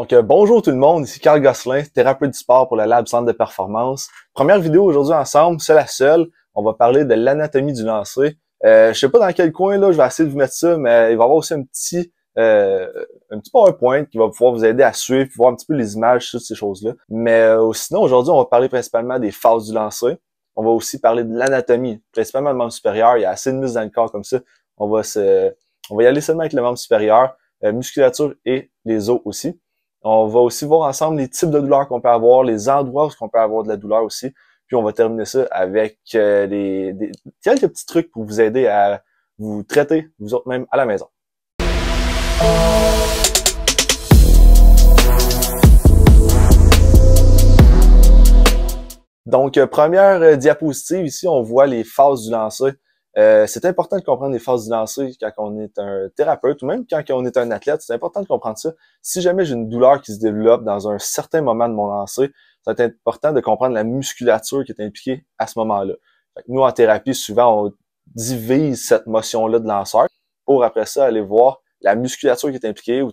Bonjour tout le monde, ici Carl Gosselin, thérapeute du sport pour le Lab Centre de performance. Première vidéo aujourd'hui ensemble, c'est la seule. On va parler de l'anatomie du lancer. Je sais pas dans quel coin là, je vais essayer de vous mettre ça, mais il va y avoir aussi un petit PowerPoint qui va pouvoir vous aider à suivre, voir un petit peu les images, toutes ces choses-là. Mais sinon, aujourd'hui, on va parler principalement des phases du lancer. On va aussi parler de l'anatomie, principalement le membre supérieur. Il y a assez de muscles dans le corps comme ça. On va y aller seulement avec le membre supérieur, musculature et les os aussi. On va aussi voir ensemble les types de douleurs qu'on peut avoir, les endroits où on peut avoir de la douleur aussi. Puis on va terminer ça avec quelques petits trucs pour vous aider à vous traiter, vous autres même, à la maison. Première diapositive, ici, on voit les phases du lancer. C'est important de comprendre les phases du lancer quand on est un thérapeute ou même quand on est un athlète. C'est important de comprendre ça. Si jamais j'ai une douleur qui se développe dans un certain moment de mon lancer, ça va être important de comprendre la musculature qui est impliquée à ce moment-là. Nous, en thérapie, souvent, on divise cette motion-là de lanceur pour après ça aller voir la musculature qui est impliquée ou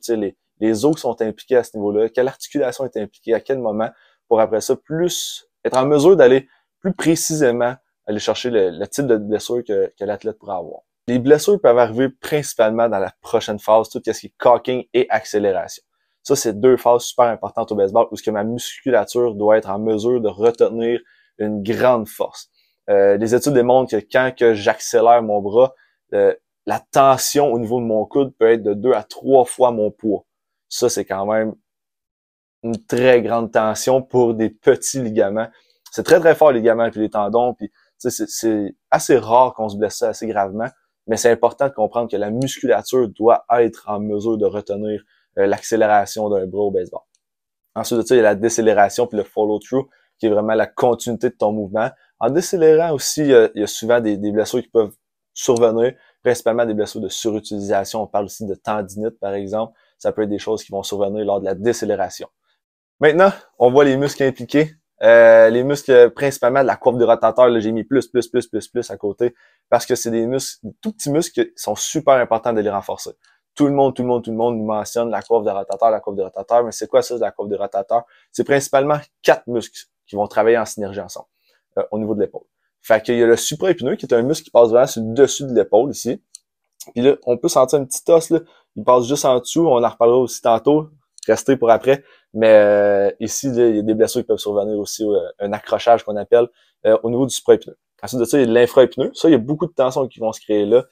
les os qui sont impliqués à ce niveau-là, quelle articulation est impliquée, à quel moment, pour après ça plus être en mesure d'aller plus précisément aller chercher le type de blessure que l'athlète pourrait avoir. Les blessures peuvent arriver principalement dans la prochaine phase, tout ce qui est cocking et accélération. Ça, c'est deux phases super importantes au baseball où ce que ma musculature doit être en mesure de retenir une grande force. Les études démontrent que quand j'accélère mon bras, la tension au niveau de mon coude peut être de 2 à 3 fois mon poids. Ça, c'est quand même une très grande tension pour des petits ligaments. C'est très, très fort, les ligaments puis les tendons, puis c'est assez rare qu'on se blesse ça assez gravement, mais c'est important de comprendre que la musculature doit être en mesure de retenir l'accélération d'un bras au baseball. Ensuite de ça, il y a la décélération puis le follow-through, qui est vraiment la continuité de ton mouvement. En décélérant aussi, il y a souvent des blessures qui peuvent survenir, principalement des blessures de surutilisation. On parle aussi de tendinite, par exemple. Ça peut être des choses qui vont survenir lors de la décélération. Maintenant, on voit les muscles impliqués. Les muscles principalement de la courbe du rotateur, là, j'ai mis plus à côté parce que c'est des muscles, des tout petits muscles qui sont super importants de les renforcer. Tout le monde nous mentionne la courbe du rotateur, mais c'est quoi ça, la courbe du rotateur? C'est principalement 4 muscles qui vont travailler en synergie ensemble au niveau de l'épaule. Fait qu'il y a le supraépineux qui est un muscle qui passe vraiment sur le dessus de l'épaule ici. Puis là, on peut sentir un petit os là, il passe juste en dessous, on en reparlera aussi tantôt. Restez pour après. Mais ici, là, il y a des blessures qui peuvent survenir aussi, un accrochage qu'on appelle au niveau du supraépineux. Ensuite de ça, il y a de l'infraépineux. Ça, il y a beaucoup de tensions qui vont se créer là.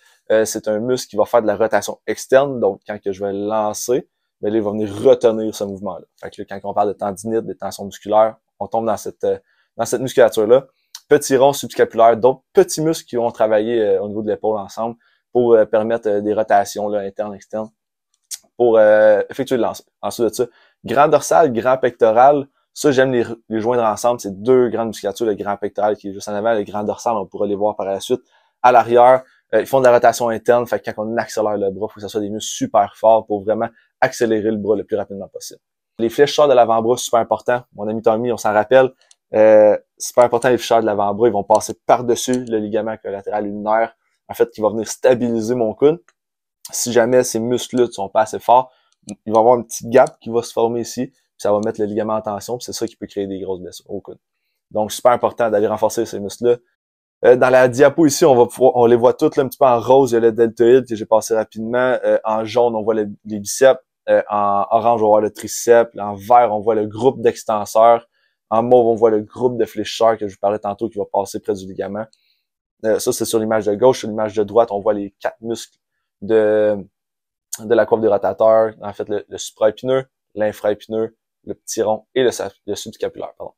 C'est un muscle qui va faire de la rotation externe. Donc, quand que je vais le lancer, ben là, il va venir retenir ce mouvement-là. Fait que là, quand on parle de tendinite, des tensions musculaires, on tombe dans cette musculature-là. Petit rond subscapulaire, d'autres petits muscles qui vont travailler au niveau de l'épaule ensemble pour permettre des rotations là, internes, externes, pour effectuer le lancer. Ensuite de ça, grand dorsal, grand pectoral, ça j'aime les joindre ensemble, c'est deux grandes musculatures, le grand pectoral qui est juste en avant, le grand dorsal, on pourra les voir par la suite. À l'arrière, ils font de la rotation interne, fait que quand on accélère le bras, il faut que ce soit des muscles super forts pour vraiment accélérer le bras le plus rapidement possible. Les fléchisseurs de l'avant-bras, super important. Mon ami Tommy, on s'en rappelle, super important, les fléchisseurs de l'avant-bras, ils vont passer par-dessus le ligament collatéral ulnaire, en fait, qui va venir stabiliser mon coude. Si jamais ces muscles-là ne sont pas assez forts, il va y avoir un petit gap qui va se former ici, puis ça va mettre le ligament en tension, puis c'est ça qui peut créer des grosses blessures au coude. Donc, super important d'aller renforcer ces muscles-là. Dans la diapo ici, on les voit toutes là, un petit peu en rose, il y a le deltoïde que j'ai passé rapidement. En jaune, on voit les biceps. En orange, on voit le triceps. En vert, on voit le groupe d'extenseurs. En mauve, on voit le groupe de fléchisseurs que je vous parlais tantôt qui va passer près du ligament. Ça, c'est sur l'image de gauche. Sur l'image de droite, on voit les 4 muscles de la courbe du rotateur, en fait, le supraépineux, l'infraépineux, le petit rond et le subscapulaire, pardon.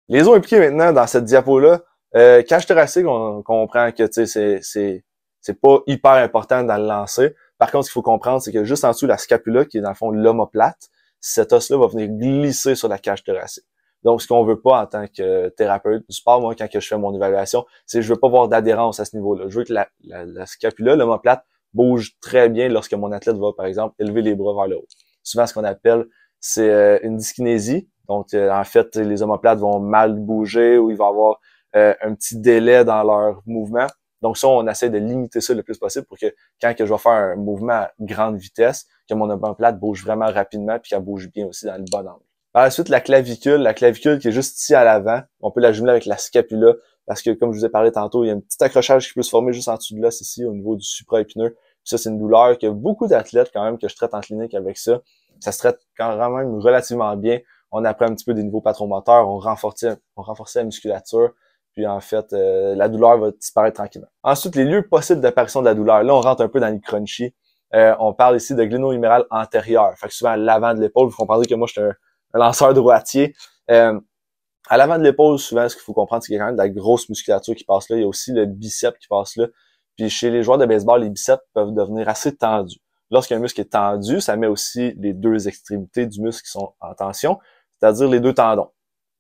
Les os impliqués maintenant dans cette diapo-là, cage thoracique, on comprend que c'est pas hyper important dans le lancer. Par contre, ce qu'il faut comprendre, c'est que juste en dessous de la scapula, qui est dans le fond l'omoplate, cet os-là va venir glisser sur la cage thoracique. Donc, ce qu'on veut pas en tant que thérapeute du sport, moi, quand je fais mon évaluation, c'est que je veux pas voir d'adhérence à ce niveau-là. Je veux que la scapula, l'omoplate, bouge très bien lorsque mon athlète va, par exemple, élever les bras vers le haut. Souvent, ce qu'on appelle, c'est une dyskinésie. Donc, en fait, les omoplates vont mal bouger ou il va y avoir un petit délai dans leur mouvement. Donc, ça, on essaie de limiter ça le plus possible pour que quand que je vais faire un mouvement à grande vitesse, que mon omoplate bouge vraiment rapidement puis qu'elle bouge bien aussi dans le bon angle. Par la suite, la clavicule qui est juste ici à l'avant, on peut la jumeler avec la scapula parce que, comme je vous ai parlé tantôt, il y a un petit accrochage qui peut se former juste en dessous de l'os ici, au niveau du supraépineux. Puis ça, c'est une douleur que beaucoup d'athlètes, quand même, que je traite en clinique avec ça. Ça se traite quand même relativement bien. On apprend un petit peu des niveaux patromoteurs, on renforce la musculature, puis en fait, la douleur va disparaître tranquillement. Ensuite, les lieux possibles d'apparition de la douleur. Là, on rentre un peu dans les crunchy. On parle ici de gléno-huméral antérieur. Fait que souvent à l'avant de l'épaule, vous comprendrez que moi, je suis un lanceur droitier. À l'avant de l'épaule, souvent, ce qu'il faut comprendre, c'est qu'il y a quand même de la grosse musculature qui passe là. Il y a aussi le biceps qui passe là. Puis chez les joueurs de baseball, les biceps peuvent devenir assez tendus. Lorsqu'un muscle est tendu, ça met aussi les deux extrémités du muscle qui sont en tension, c'est-à-dire les deux tendons.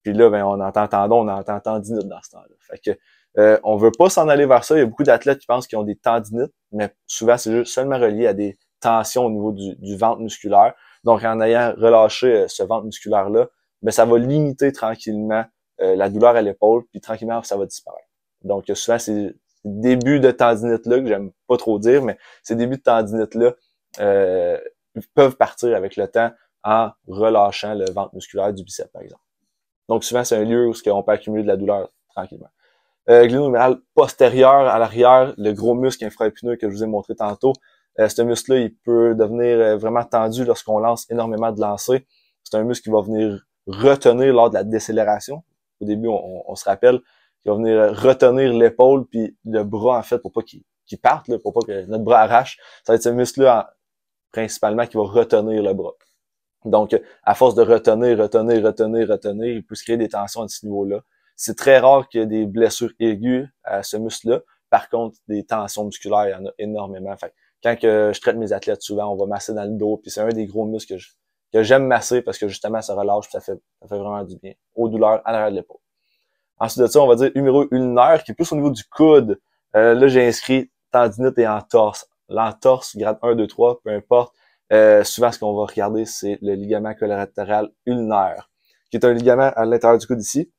Puis là, ben, on entend tendon, on entend tendinite dans ce temps-là. Fait que on veut pas s'en aller vers ça. Il y a beaucoup d'athlètes qui pensent qu'ils ont des tendinites, mais souvent, c'est juste seulement relié à des tensions au niveau du ventre musculaire. Donc, en ayant relâché ce ventre musculaire-là, ben, ça va limiter tranquillement la douleur à l'épaule, puis tranquillement, ça va disparaître. Donc, souvent, c'est début de tendinite-là, que j'aime pas trop dire, mais ces débuts de tendinite-là peuvent partir avec le temps en relâchant le ventre musculaire du biceps, par exemple. Donc, souvent, c'est un lieu où on peut accumuler de la douleur tranquillement. Gléno-huméral postérieur à l'arrière, le gros muscle infraépineux que je vous ai montré tantôt, ce muscle-là, il peut devenir vraiment tendu lorsqu'on lance énormément de lancers. C'est un muscle qui va venir retenir lors de la décélération. Au début, on se rappelle qu'il va venir retenir l'épaule puis le bras, en fait, pour pas qu'il parte, là, pour pas que notre bras arrache. Ça va être ce muscle-là, principalement, qui va retenir le bras. Donc, à force de retenir, il peut se créer des tensions à ce niveau-là. C'est très rare qu'il y ait des blessures aiguës à ce muscle-là. Par contre, des tensions musculaires, il y en a énormément. Fait, quand je traite mes athlètes, souvent, on va masser dans le dos, puis c'est un des gros muscles que j'aime masser parce que justement, ça relâche, puis ça fait vraiment du bien aux douleurs à l'arrière de l'épaule. Ensuite de ça, on va dire huméro-ulnaire, qui est plus au niveau du coude. Là, j'ai inscrit tendinite et entorse. L'entorse, grade 1, 2, 3, peu importe. Souvent, ce qu'on va regarder, c'est le ligament collatéral ulnaire, qui est un ligament à l'intérieur du coude ici,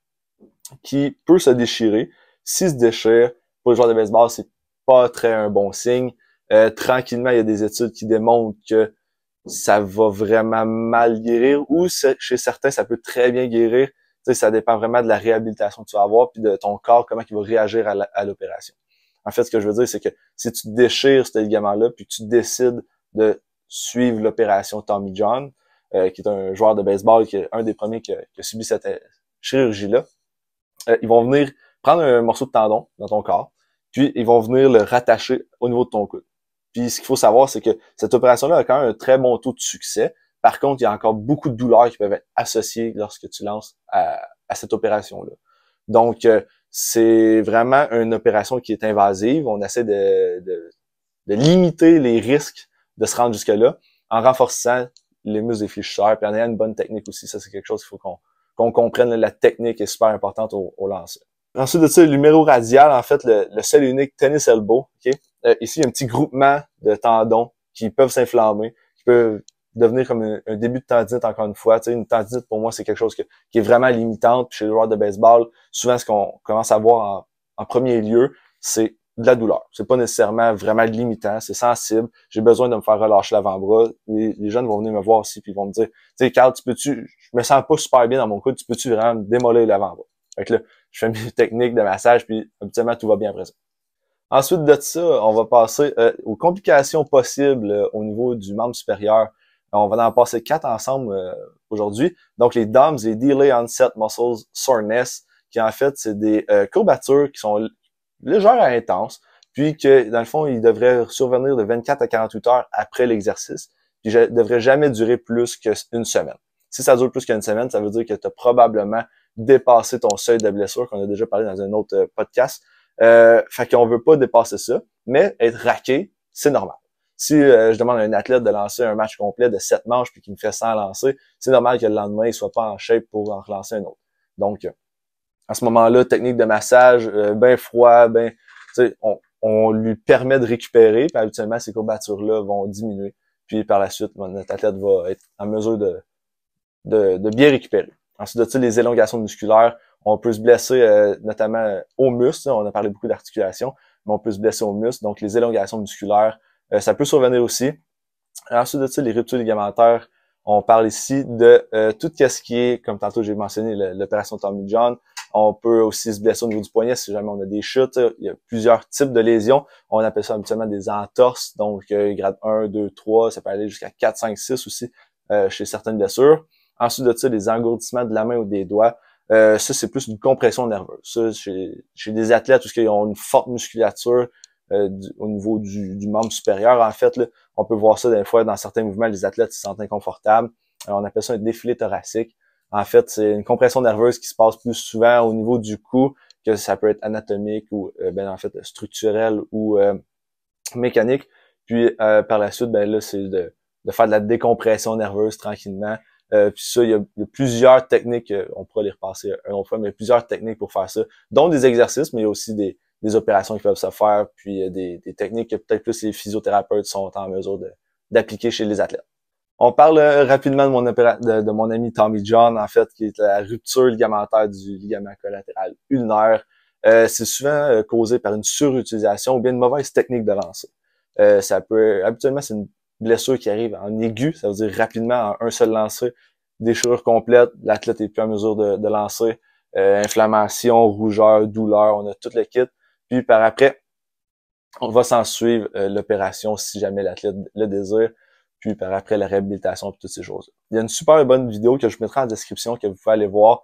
qui peut se déchirer. S'il se déchire, pour les joueurs de baseball, c'est pas très un bon signe. Tranquillement, il y a des études qui démontrent que ça va vraiment mal guérir, ou chez certains, ça peut très bien guérir. Tu sais, ça dépend vraiment de la réhabilitation que tu vas avoir, puis de ton corps, comment il va réagir à l'opération. En fait, ce que je veux dire, c'est que si tu déchires ce ligament-là, puis tu décides de suivre l'opération Tommy John, qui est un joueur de baseball, qui est un des premiers qui a subi cette chirurgie-là, ils vont venir prendre un morceau de tendon dans ton corps, puis ils vont venir le rattacher au niveau de ton coude. Puis ce qu'il faut savoir, c'est que cette opération-là a quand même un très bon taux de succès. Par contre, il y a encore beaucoup de douleurs qui peuvent être associées lorsque tu lances à cette opération-là. Donc, c'est vraiment une opération qui est invasive. On essaie de limiter les risques de se rendre jusque-là en renforçant les muscles des fléchisseurs, puis en ayant une bonne technique aussi. Ça, c'est quelque chose qu'il faut qu'on comprenne. La technique est super importante au lancer. Ensuite de ça, l'huméro-radial, en fait, le seul et unique tennis elbow. Okay? Ici, il y a un petit groupement de tendons qui peuvent s'inflammer, qui peuvent devenir comme un début de tendinite, encore une fois. Tu sais, une tendinite, pour moi, c'est quelque chose qui est vraiment limitante. Puis chez les joueurs de baseball, souvent, ce qu'on commence à voir en premier lieu, c'est de la douleur. C'est pas nécessairement vraiment limitant, c'est sensible. J'ai besoin de me faire relâcher l'avant-bras. Les jeunes vont venir me voir aussi, puis ils vont me dire, tu sais, Carl, je me sens pas super bien dans mon coude, tu peux-tu vraiment me démolir l'avant-bras? Fait que là, je fais mes techniques de massage, puis habituellement, tout va bien après ça. Ensuite de ça, on va passer aux complications possibles au niveau du membre supérieur. On va en passer 4 ensemble aujourd'hui. Donc, les DOMS, les Delay Onset Muscle Soreness, qui en fait, c'est des courbatures qui sont légères à intenses, puis que, dans le fond, ils devraient survenir de 24 à 48 heures après l'exercice, puis ne devraient jamais durer plus qu'une semaine. Si ça dure plus qu'une semaine, ça veut dire que tu as probablement dépassé ton seuil de blessure, qu'on a déjà parlé dans un autre podcast. Fait qu'on veut pas dépasser ça, mais être raqué, c'est normal. Si je demande à un athlète de lancer un match complet de 7 manches puis qu'il me fait 100 lancers, c'est normal que le lendemain, il soit pas en shape pour en relancer un autre. Donc, à ce moment-là, technique de massage, bien froid, on lui permet de récupérer, puis habituellement, ces courbatures-là vont diminuer. Puis par la suite, notre athlète va être en mesure de bien récupérer. Ensuite de ça, les élongations musculaires, on peut se blesser notamment aux muscles. On a parlé beaucoup d'articulation, mais on peut se blesser aux muscles. Donc, les élongations musculaires, ça peut survenir aussi. Ensuite de ça, les ruptures ligamentaires, on parle ici de tout ce qui est, comme tantôt j'ai mentionné, l'opération Tommy John. On peut aussi se blesser au niveau du poignet si jamais on a des chutes. Il y a plusieurs types de lésions. On appelle ça habituellement des entorses, donc grade 1, 2, 3, ça peut aller jusqu'à 4, 5, 6 aussi chez certaines blessures. Ensuite de ça, des engourdissements de la main ou des doigts. Ça, c'est plus une compression nerveuse. Ça, chez des athlètes où ils ont une forte musculature au niveau du membre supérieur, en fait, là, on peut voir ça des fois dans certains mouvements, les athlètes se sentent inconfortables. Alors, on appelle ça un défilé thoracique. En fait, c'est une compression nerveuse qui se passe plus souvent au niveau du cou, que ça peut être anatomique ou en fait structurel ou mécanique. Puis par la suite, là, c'est de faire de la décompression nerveuse tranquillement. Puis ça, il y a plusieurs techniques, on pourra les repasser une autre fois, mais il y a plusieurs techniques pour faire ça, dont des exercices, mais il y a aussi des opérations qui peuvent se faire, puis des techniques que peut-être plus les physiothérapeutes sont en mesure d'appliquer chez les athlètes. On parle rapidement de mon ami Tommy John, en fait, qui est la rupture ligamentaire du ligament collatéral ulnaire. C'est souvent causé par une surutilisation ou bien une mauvaise technique de lancer. Habituellement, c'est une blessure qui arrive en aigu, ça veut dire rapidement, en un seul lancer, déchirure complète, l'athlète est plus en mesure de lancer, inflammation, rougeur, douleur, on a tout le kit. Puis par après, on va s'en suivre l'opération si jamais l'athlète le désire. Puis par après la réhabilitation et toutes ces choses. Il y a une super bonne vidéo que je mettrai en description que vous pouvez aller voir,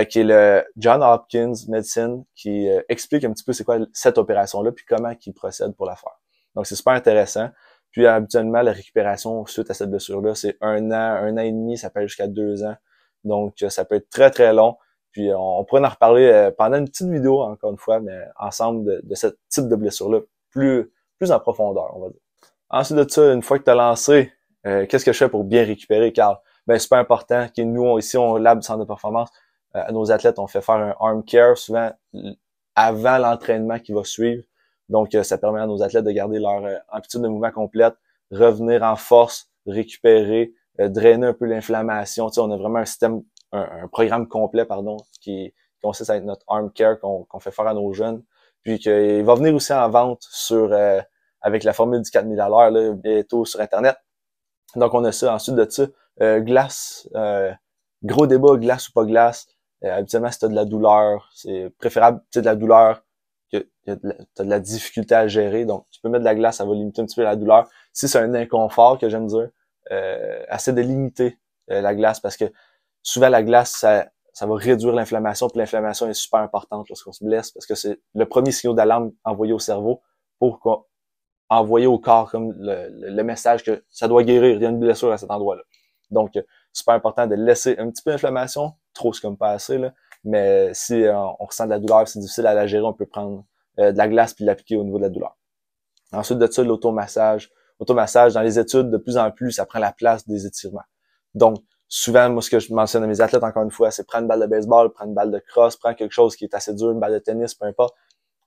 qui est le John Hopkins Medicine, qui explique un petit peu c'est quoi cette opération-là, puis comment il procède pour la faire. Donc c'est super intéressant. Puis habituellement, la récupération suite à cette blessure-là, c'est 1 an et demi, ça peut aller jusqu'à 2 ans. Donc ça peut être très très long. Puis on pourrait en reparler pendant une petite vidéo, encore une fois, mais ensemble de ce type de blessure-là, plus en profondeur, on va dire. Ensuite de ça, une fois que tu as lancé, qu'est-ce que je fais pour bien récupérer, Carl? Ben, super important. Nous, ici, on lab du centre de performance. À nos athlètes, on fait faire un arm care souvent avant l'entraînement qui va suivre. Donc, ça permet à nos athlètes de garder leur amplitude de mouvement complète, revenir en force, récupérer, drainer un peu l'inflammation. Tu sais, on a vraiment un programme complet, qui consiste à être notre arm care qu'on fait faire à nos jeunes. Puis qu'il va venir aussi en vente avec la formule du 4000 à l'heure, là, bientôt sur Internet. Donc, on a ça. Ensuite de ça, glace. Gros débat, glace ou pas glace. Habituellement, si tu as de la douleur, c'est préférable de la douleur que tu as de la difficulté à gérer. Donc, tu peux mettre de la glace, ça va limiter un petit peu la douleur. Si c'est un inconfort, que j'aime dire, essaie de limiter la glace parce que souvent, la glace, ça va réduire l'inflammation. Puis l'inflammation est super importante lorsqu'on se blesse parce que c'est le premier signal d'alarme envoyé au cerveau pour envoyer au corps comme le message que ça doit guérir, il y a une blessure à cet endroit-là. Donc, super important de laisser un petit peu d'inflammation, trop c'est comme pas assez, là, mais si on ressent de la douleur, c'est difficile à la gérer, on peut prendre de la glace puis l'appliquer au niveau de la douleur. Ensuite de ça, l'automassage. L'automassage, dans les études, de plus en plus, ça prend la place des étirements. Donc, souvent, moi, ce que je mentionne à mes athlètes, encore une fois, c'est prendre une balle de baseball, prendre une balle de crosse, prendre quelque chose qui est assez dur, une balle de tennis, peu importe,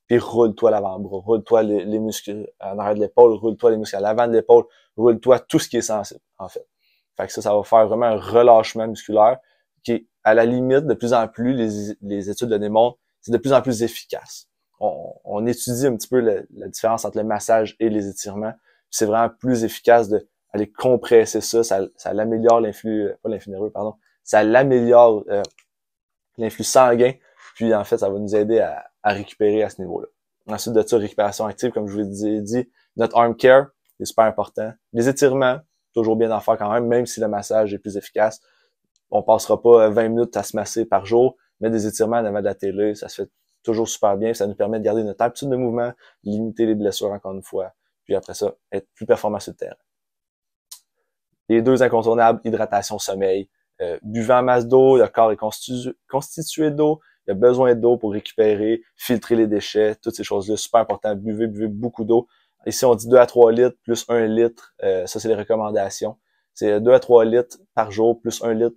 puis roule-toi l'avant-bras, roule-toi les muscles en arrière de l'épaule, roule-toi les muscles à l'avant de l'épaule, roule-toi tout ce qui est sensible, en fait. Fait que ça va faire vraiment un relâchement musculaire qui est, à la limite, de plus en plus, les études le démontrent, c'est de plus en plus efficace. On étudie un petit peu la différence entre le massage et les étirements. C'est vraiment plus efficace d'aller compresser ça l'améliore pas l'influx nerveux, pardon, ça l'améliore l'influx sanguin, puis en fait, ça va nous aider à récupérer à ce niveau-là. Ensuite de ça, récupération active, comme je vous ai dit, notre arm care, c'est super important. Les étirements, toujours bien d'en faire quand même si le massage est plus efficace. On passera pas 20 minutes à se masser par jour, mais des étirements en avant de la télé, ça se fait toujours super bien, ça nous permet de garder notre habitude de mouvement, limiter les blessures encore une fois, puis après ça, être plus performant sur le terrain. Les deux incontournables, hydratation, sommeil. Buvez en masse d'eau, le corps est constitué d'eau, il y a besoin d'eau pour récupérer, filtrer les déchets, toutes ces choses-là, super important. Buvez beaucoup d'eau. Ici, on dit 2 à 3 litres plus 1 litre, ça c'est les recommandations. C'est 2 à 3 litres par jour plus 1 litre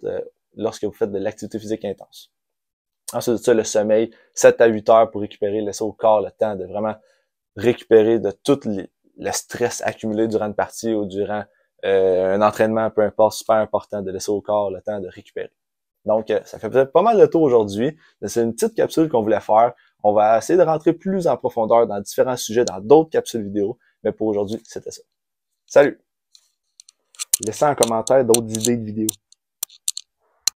lorsque vous faites de l'activité physique intense. Ensuite de ça, le sommeil, 7 à 8 heures pour récupérer, laisser au corps le temps de vraiment récupérer de tout le stress accumulé durant une partie ou durant un entraînement, peu importe, super important de laisser au corps le temps de récupérer. Donc, ça fait peut-être pas mal de tour aujourd'hui, mais c'est une petite capsule qu'on voulait faire. On va essayer de rentrer plus en profondeur dans différents sujets, dans d'autres capsules vidéo, mais pour aujourd'hui, c'était ça. Salut! laissez en commentaire d'autres idées de vidéos.